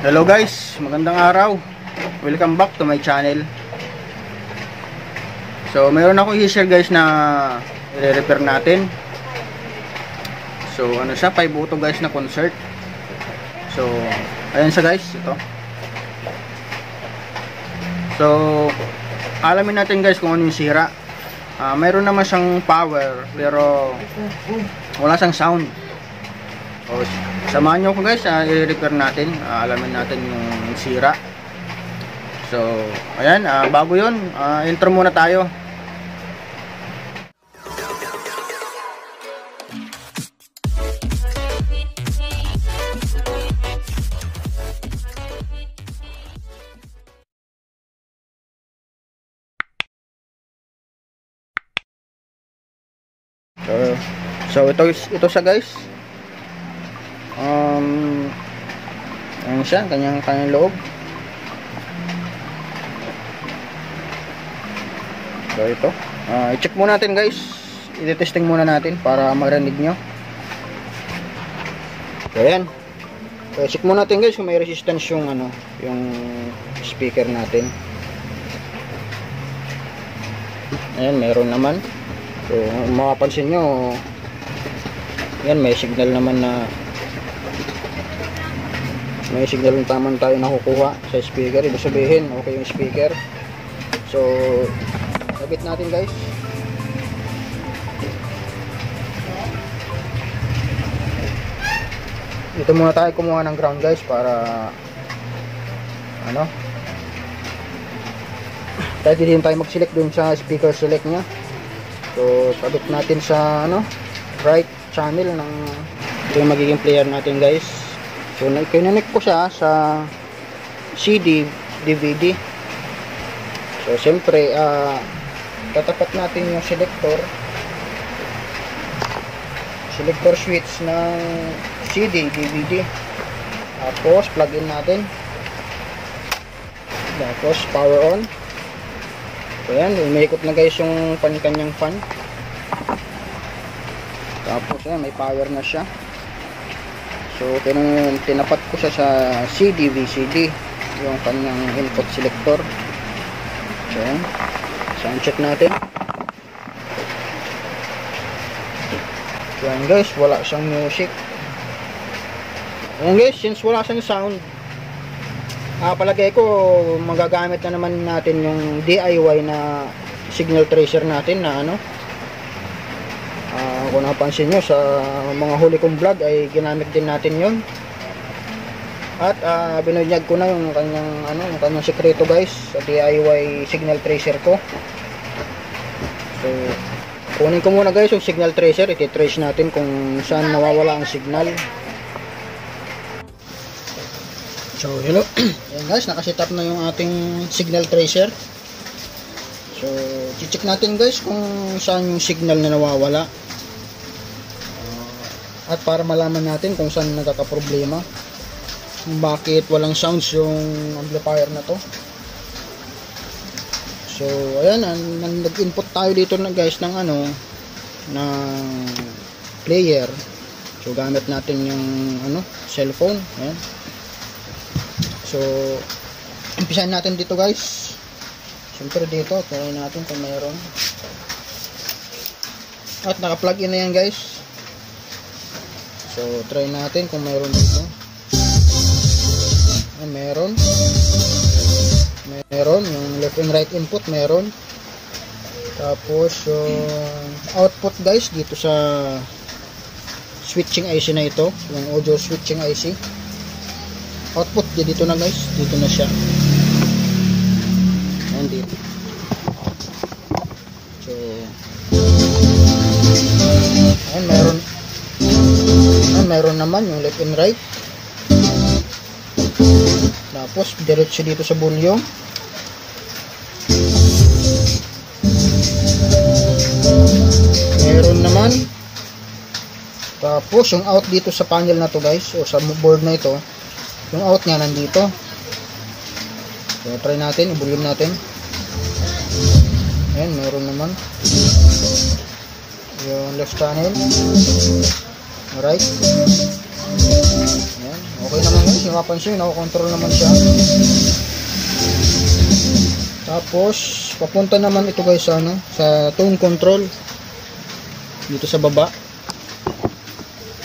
Hello guys, magandang araw. Welcome back to my channel. So, mayroon akong i-share guys na i-repair natin. So, ano siya, 5 auto guys na concert. So, ayan siya guys, ito. So, alamin natin guys kung ano yung sira. Mayroon naman siyang power pero wala siyang sound. O, samahan nyo ko guys, i-repair natin, alamin natin yung sira. So, ayan, bago yun, intro muna tayo. So ito siya guys. Ayan siya, kanyang loob. So ito, i-check muna natin guys, i-testing muna natin para marinig nyo. So ayan, check muna natin guys kung may resistance yung yung speaker natin. Ayan, meron naman. So mapapansin nyo, yan, may signal naman na taman tayo nakukuha sa speaker. Ibig sabihin okay yung speaker. So kabit natin guys. Dito muna tayo kumuha ng ground guys para tayo din tayo mag-select dun sa speaker select nya. So kabit natin sa right channel ng ito yung magiging player natin guys. So kinonect ko siya sa CD DVD. So siyempre tatapat natin yung selector switch ng CD DVD, tapos plug in natin, tapos power on. So yan, umiikot na guys yung kanyang fan. Tapos yan, may power na siya. So tinapat ko siya sa CD VCD, yung kanyang input selector. So yan, sound check natin. So yan guys, wala siyang music. Yan guys, since wala siyang sound, palagay ko magagamit na naman natin yung DIY na signal tracer natin na kung napansin nyo sa mga huli kong vlog ay ginamit din natin yon. At binunyag ko na yung kanyang sekreto guys sa DIY signal tracer ko. So kunin ko muna guys yung signal tracer, iti-trace natin kung saan nawawala ang signal. So hello, ayan guys, nakaset up na yung ating signal tracer. So check natin guys kung saan yung signal na nawawala, at para malaman natin kung saan nagkakaproblema, bakit walang sounds yung amplifier na to. So ayan, nag-input tayo dito na guys ng ng player. So gamit natin yung cellphone. Ayan. So umpisahan natin dito guys. Siyempre dito, try natin kung mayroon. At naka-plug in na yan guys. So try natin kung mayroon dito. Meron yung left and right input, meron. Tapos yung output guys dito sa switching IC na ito, yung audio switching IC, output dito na guys, dito na siya. And dito. So meron naman yung left and right. Tapos diretso dito sa volume. Meron naman. Tapos yung out dito sa panel na to guys, o sa board na ito, yung out niya nandito. So try natin, i-volume natin. Ayan, meron naman yung left channel, right. Ayan, okay naman guys, yung mapansin, nakakontrol naman siya. Tapos, papunta naman ito guys sa, sa tone control. Dito sa baba.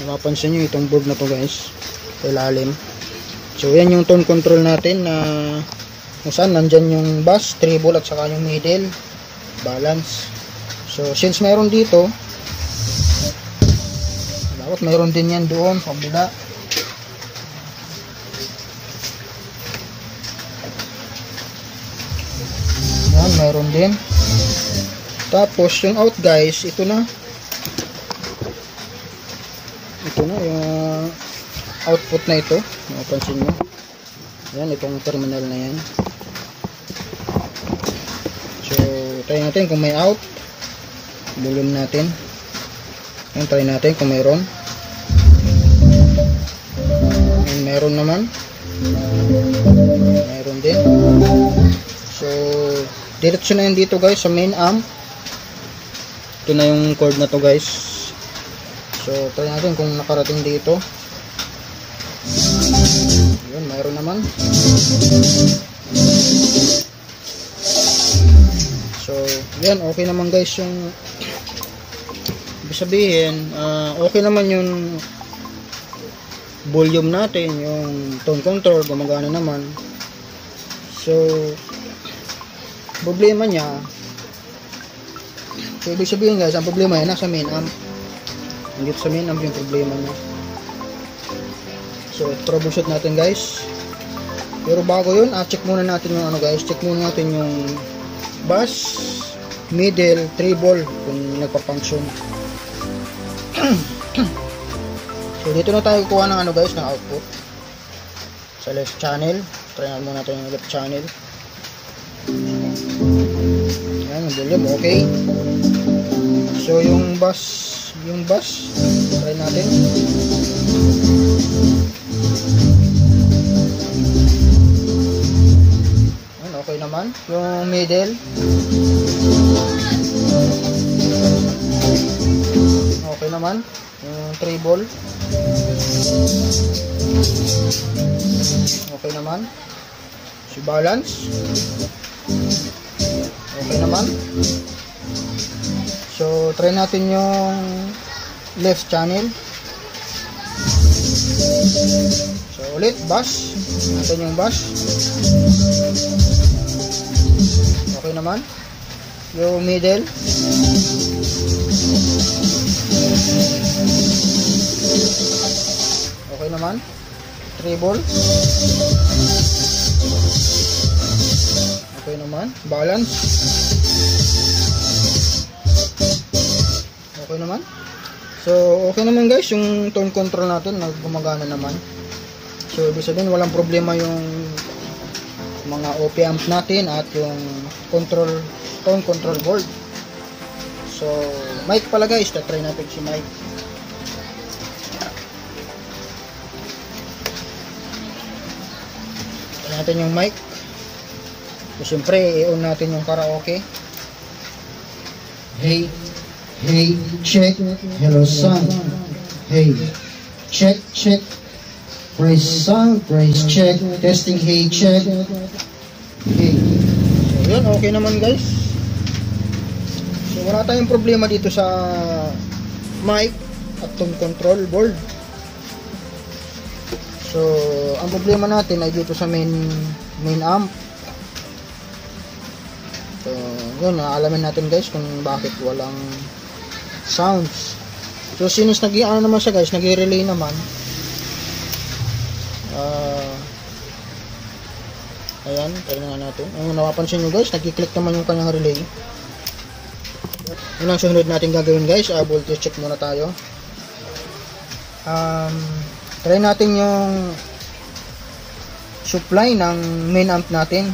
Mapapansin nyo itong board na to guys, sa ilalim. So, yan yung tone control natin na kung saan nandyan yung bass, treble at saka yung middle, balance. So, since mayroon dito, dapat mayroon din yan doon sa kabila. Yan, mayroon din. Tapos, yung out guys, ito na. Ito na, yung output na ito. Mapansin nyo. Yan, itong terminal na yan. So, try natin kung may out. Bulon natin. Yan, try natin kung mayroon. Yan, mayroon naman. Mayroon din. So, diretso na yan dito guys sa main amp. Ito na yung cord na to guys. So, try natin kung nakarating dito. Yun, mayroon naman. So, yan, okay naman guys yung ibig sabihin, okay naman yung volume natin, yung tone control, gumagana naman. So, problema niya, so ibig sabihin guys, ang problema yan nasa main amp. Hindi sa main amp yung problema niya. So, troubleshoot natin guys. Pero bago yun, check muna natin yung guys, check muna natin yung bass, middle, treble kung nagpa-function. So, dito na tayo kuha ng guys, ng output. Sa left channel. Try na muna natin yung left channel. Ayan, yung volume, okay. So, yung bass, try natin. Ayan, okay naman. Yung middle. Okay naman. Yung treble. Okay naman. Si balance. Okay naman. So, try natin yung left channel. So, ulit, bass. Natin yung bass. Okay naman. Yung middle. Okay naman. Treble. Okay naman. Balance. Okay naman. So, okay naman guys, yung tone control natin gumagana naman. So, ibig sabihin walang problema yung mga OP amp natin at yung tone control board. So, mic pala guys, try natin si mic. Try natin yung mic. So, siyempre, i-on natin yung karaoke. Hey, hey, check. Hello, sound. Hey, check, check. Praise sound, praise check. Testing, hey, check. Hey. So, yun, okay naman guys. So, wala tayong problema dito sa mic at tone control board. So, ang problema natin ay dito sa main amp. So, yun, alamin natin guys kung bakit walang sounds. So, since nag-i-ano naman siya guys, nag-i-relay naman. Ayan, try na natin. Ayun, napapansin nyo guys, nag-i-click naman yung kanyang relay. Yun ang sunod natin gagawin guys. Voltage check muna tayo. Try natin yung supply ng main amp natin.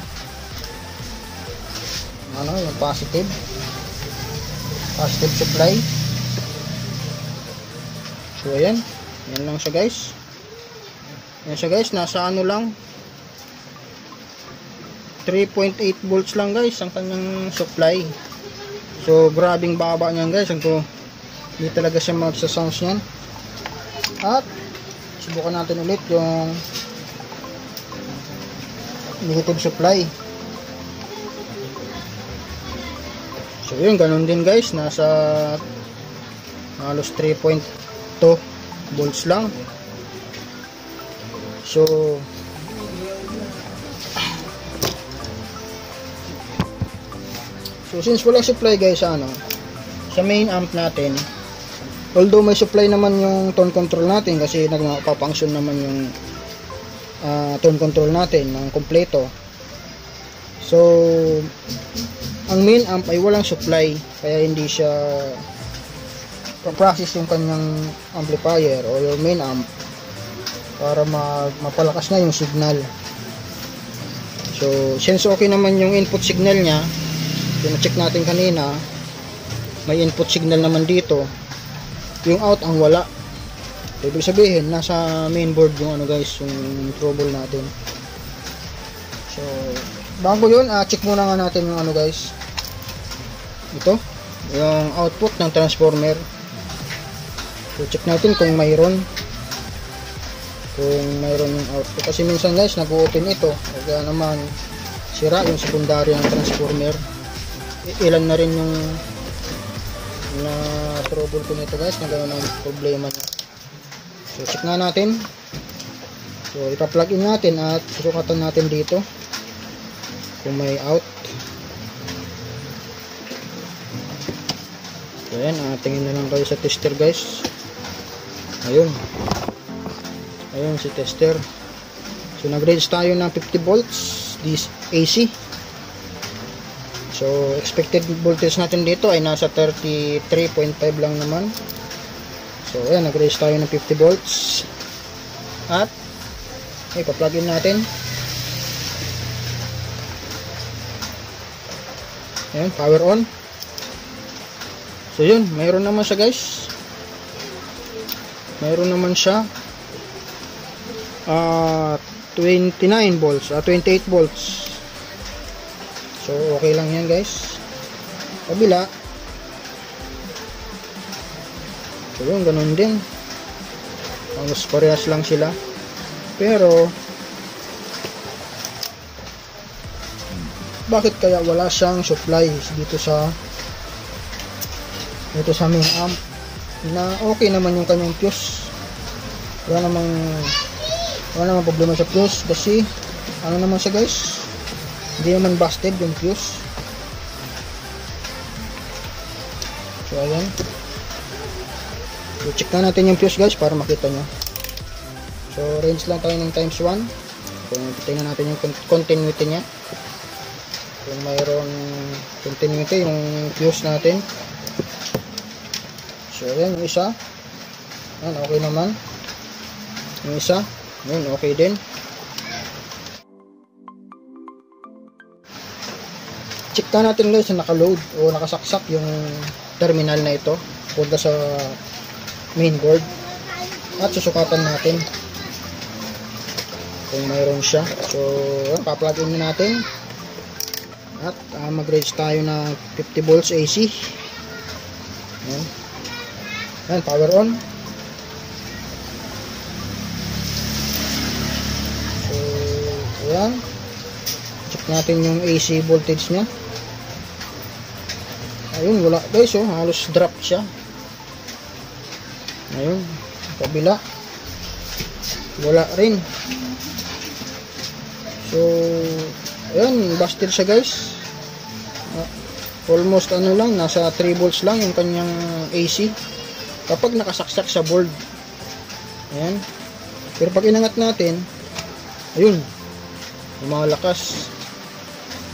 Yung positive supply. So ayan, yan lang siya guys. Yan siya guys, nasa lang 3.8 volts lang guys ang kanyang supply. So grabing baba niyan guys, hindi talaga siya magsa-sounds niyan. At subukan natin ulit yung negative supply. So yun, ganun din guys, nasa halos 3.2 volts lang. So since walang supply guys sa sa main amp natin, although may supply naman yung tone control natin kasi nagpapafunction naman yung tone control natin ng kompleto. So ang main amp ay walang supply, kaya hindi siya process yung kanyang amplifier o yung main amp para mapalakas na yung signal. So since okay naman yung input signal niya, check natin kanina, may input signal naman dito, yung out ang wala. Ibig sabihin nasa mainboard yung guys, yung trouble natin. So bago yun, check muna nga natin yung guys, ito yung output ng transformer. So check natin kung mayroon yung output, kasi minsan guys nag-open ito, kaya naman sira yung secondary ng transformer. Ilan na rin yung na trouble ko nito guys, na gano'n ang problema niya. So check na natin. So ipa-plug in natin at susukatan natin dito kung may out. So yan, tingin na lang kayo sa tester guys. Ayun si tester. So nag-range tayo ng 50 volts this AC. So expected voltage natin dito ay nasa 33.5 lang naman. So ayan, nag-range tayo ng 50 volts at pa-plug in natin. Ayan, power on. So yun, mayroon naman siya guys, mayroon naman siya 29 volts, 28 volts. So okay lang yan guys. Kabila, so yun, ganun din, halos parehas lang sila, pero bakit kaya wala siyang supply dito sa main amp, na okay naman yung kanyang fuse. Wala namang problema sa fuse, kasi naman siya guys, hindi naman busted yung fuse. So ayan, so check na natin yung fuse guys para makita nyo. So range lang tayo ng times 1. Kung tingnan natin yung continuity nya, kung mayroon continuity yung fuse natin. So ayan, yung isa, ayan, okay naman. Yung isa, ayan, okay din. Check na natin guys na naka-load o nakasaksak yung terminal na ito punta sa mainboard, at susukatan natin kung mayroon siya. So pa-plug in natin at mag-range tayo na 50 volts AC. Ayan. Ayan, power on. So ayan, check natin yung AC voltage nya. Ayun, wala guys, halos drop siya. Ayun, kabila wala rin. So ayan, busted siya guys. Almost lang, nasa 3 volts lang yung kanyang AC kapag nakasaksak sa board. Ayan, pero pag inangat natin, ayun, lumalakas,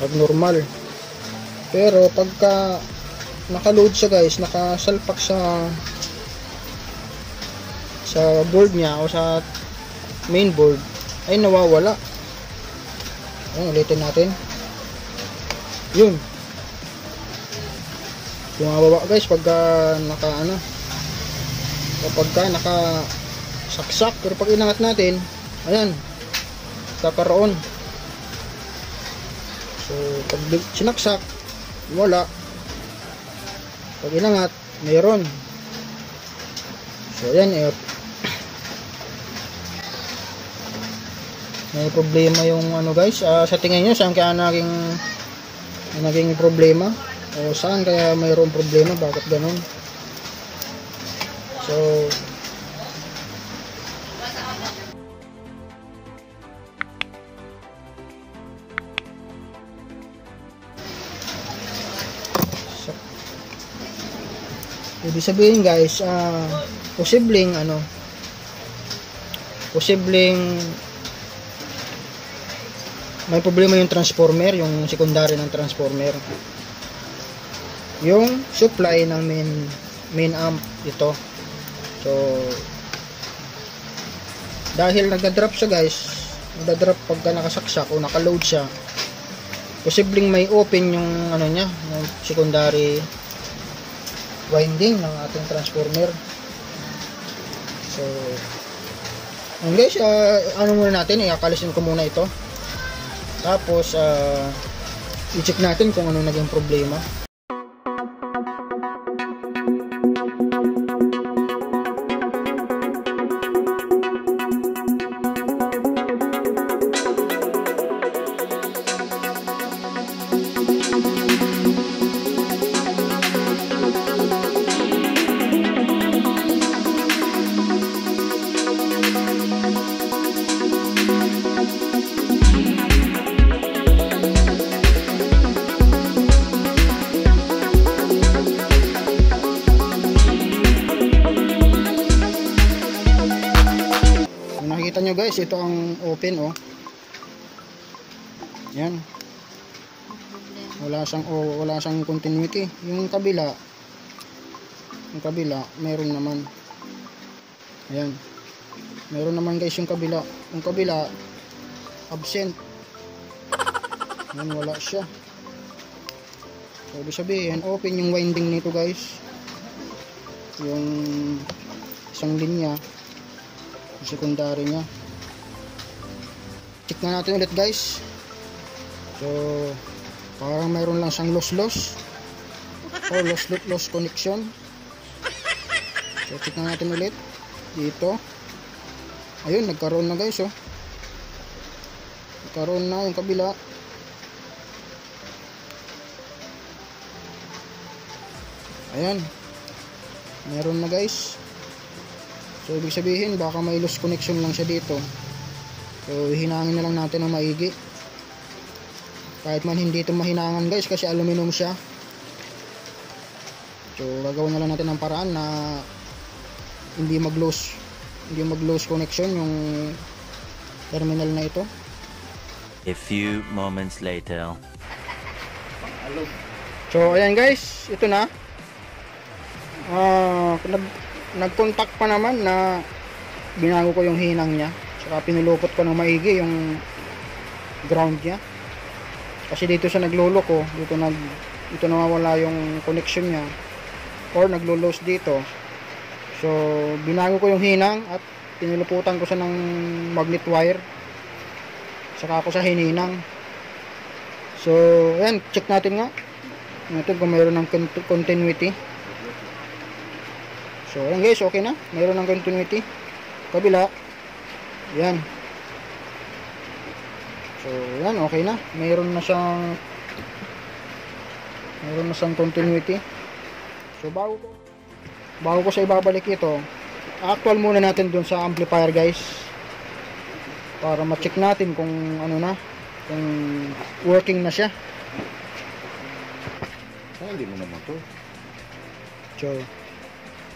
abnormal. Pero pagka naka-load siya guys, nakasalpak sa board niya o sa mainboard, ay nawawala. Ayan, ulitin natin. Yun, bumababa guys pagka kapagka nakasaksak. Pero pag inangat natin, ayan, kakaroon. So pag sinaksak, wala. Pag inangat, mayroon. So ayan, may problema yung ano guys. Sa tingin nyo saan kaya naging problema, o saan kaya mayroong problema, bakit ganun? So ibig sabihin guys, posibleng may problema yung transformer, yung secondary ng transformer, yung supply ng main amp ito. So dahil nagda-drop siya guys, nagda-drop pagka nakasaksak o naka-load siya, posibleng may open yung niya, yung secondary winding ng ating transformer. So guys, muna natin, iakalisin ko muna ito, tapos i-check natin kung ano naging problema. Nakikita nyo guys, ito ang open, yan, wala siyang continuity. Yung kabila meron naman, ayan, meron naman guys yung kabila absent, yan, wala siya. So ibig sabihin open yung winding nito guys, yung isang linya, secondary nya. Check na natin ulit guys. So parang mayroon lang siyang loss connection. So check na natin ulit dito. Ayun, nagkaroon na guys, nagkaroon na yung kabila. Ayan, meron na guys. So ibig sabihin baka may loss connection lang siya dito. So hinangin na lang natin ng maigi, kahit man hindi ito mahinangan guys kasi aluminum siya. So gagawin na lang natin ng paraan na hindi mag-loss connection yung terminal na ito. A few moments later. So ayan guys, ito na. Nag-contact pa naman na binago ko yung hinang niya, saka pinulupot ko ng maigi yung ground niya, kasi dito siya nagluloko, dito nawawala yung connection niya or naglo-lose dito. So binago ko yung hinang at pinuluputan ko siya ng magnet wire, saka ako sa hininang. So ayan, check natin nga natin kung mayroon ng continuity. So ayan guys, okay na, mayroon ng continuity. Kabila, yan. So yan, okay na, mayroon na siyang continuity. So bago ko sa ibabalik ito, actual muna natin dun sa amplifier guys, para ma-check natin kung kung working na siya. Hindi mo naman to.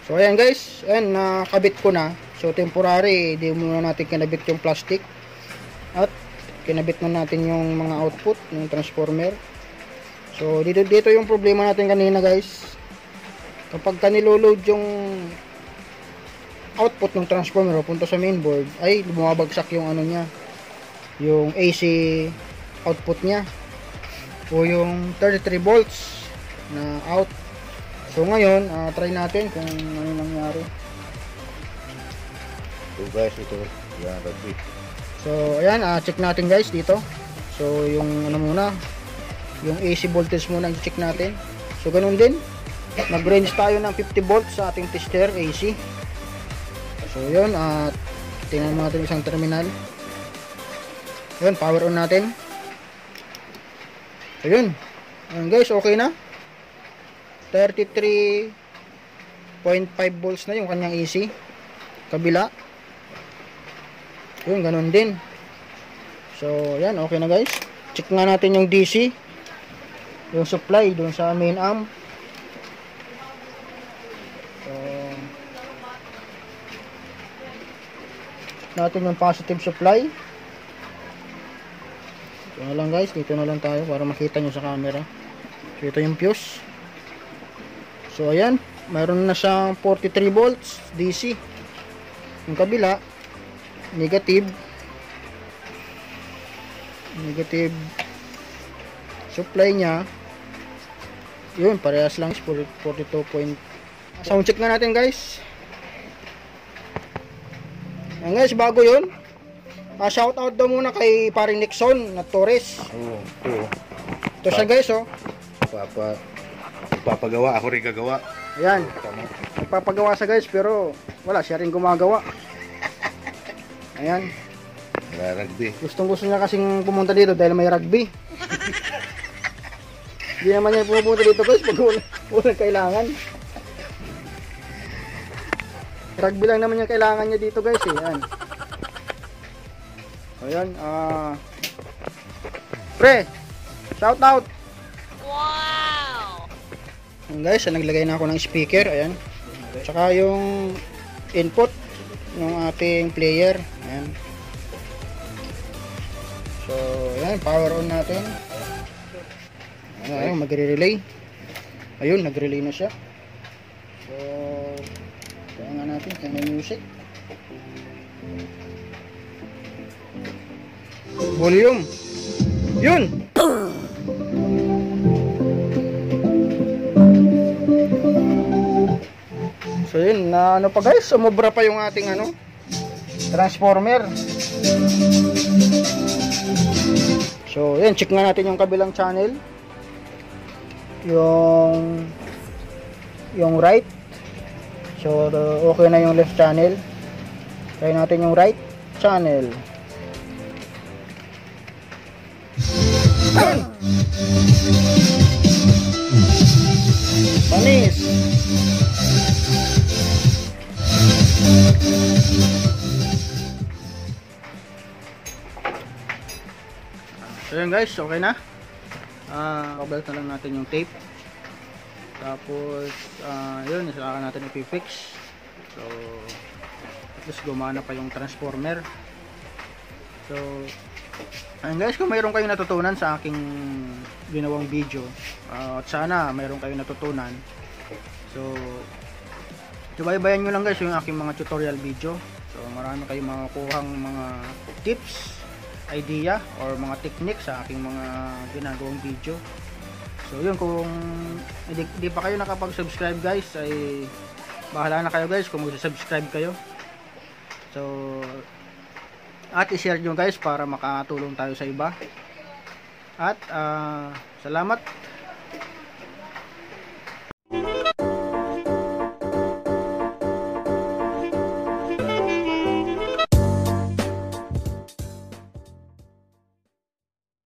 So ayan guys, ayan, nakabit ko na. So temporary, di muna natin kinabit yung plastic at kinabit na natin yung mga output ng transformer. So dito yung problema natin kanina guys. Kapag nilo-load yung output ng transformer punta sa mainboard, ay bumabagsak yung niya, yung AC output niya, o yung 33 volts na out. So ngayon, try natin kung ano nangyari. So guys, ito yan, rugby. So ayan, check natin guys dito. So yung muna, yung AC voltage muna i-check natin. So ganun din, nag-range tayo ng 50 volts sa ating tester AC. So yun, tingnan natin isang terminal. Yun, power on natin. So yun. Ayun guys, okay na. 33.5 volts na yung kanyang AC. Kabila. Yun, ganun din. So, yan, okay na guys. Check nga natin yung DC. Yung supply dun sa main amp. So, check natin yung positive supply. Ito na lang guys, dito na lang tayo para makita nyo sa camera. So, ito yung fuse. So, ayan, mayroon na siyang 43 volts DC. Yung kabila, negative supply niya. Yun, parehas lang, 42 point. Sound check na natin guys. Yan guys, bago yun. Shout out daw muna kay paring Nixon na Torres. Oo, ito. Ito siya guys, oh. Papagawa, ako rin gagawa. Ayan, Tama. nagpapagawa siya guys, pero wala, siya rin gumagawa. Ayan, Rugby. gustong gusto niya kasing pumunta dito dahil may rugby. Hindi naman niya pumunta dito guys pag walang kailangan. Rugby lang naman yung kailangan niya dito guys eh. Ayan. Ayan, pre, shout out. Wow! Ayan guys, naglagay na ako ng speaker. Ayan. Tsaka yung input ng ating player. Ayan. So, ayan, power on natin. Ayan, magre-relay. Ayun, nag-relay na siya. So, kaya nga natin, kaya may music. Volume. Yun! So yun, na ano pa guys, sumobra pa yung ating ano, transformer. So yun, check nga natin yung kabilang channel. Yung right. So okay na yung left channel. Try natin yung right channel. Panis. So yun guys, okay na. Kabalik na lang natin yung tape. Tapos yun, saka natin ipifix. So at least gumana pa yung transformer. So ayun guys, kung mayroon kayong natutunan sa aking ginawang video, at sana mayroon kayong natutunan. So subaybayan nyo lang guys yung aking mga tutorial video. So marami kayong makukuhang mga tips, idea, or mga technique sa aking mga ginagawang video. So yun, kung hindi pa kayo nakapag-subscribe guys, ay bahala na kayo guys kung mag-subscribe kayo. So at i-share nyo guys para makatulong tayo sa iba. At salamat.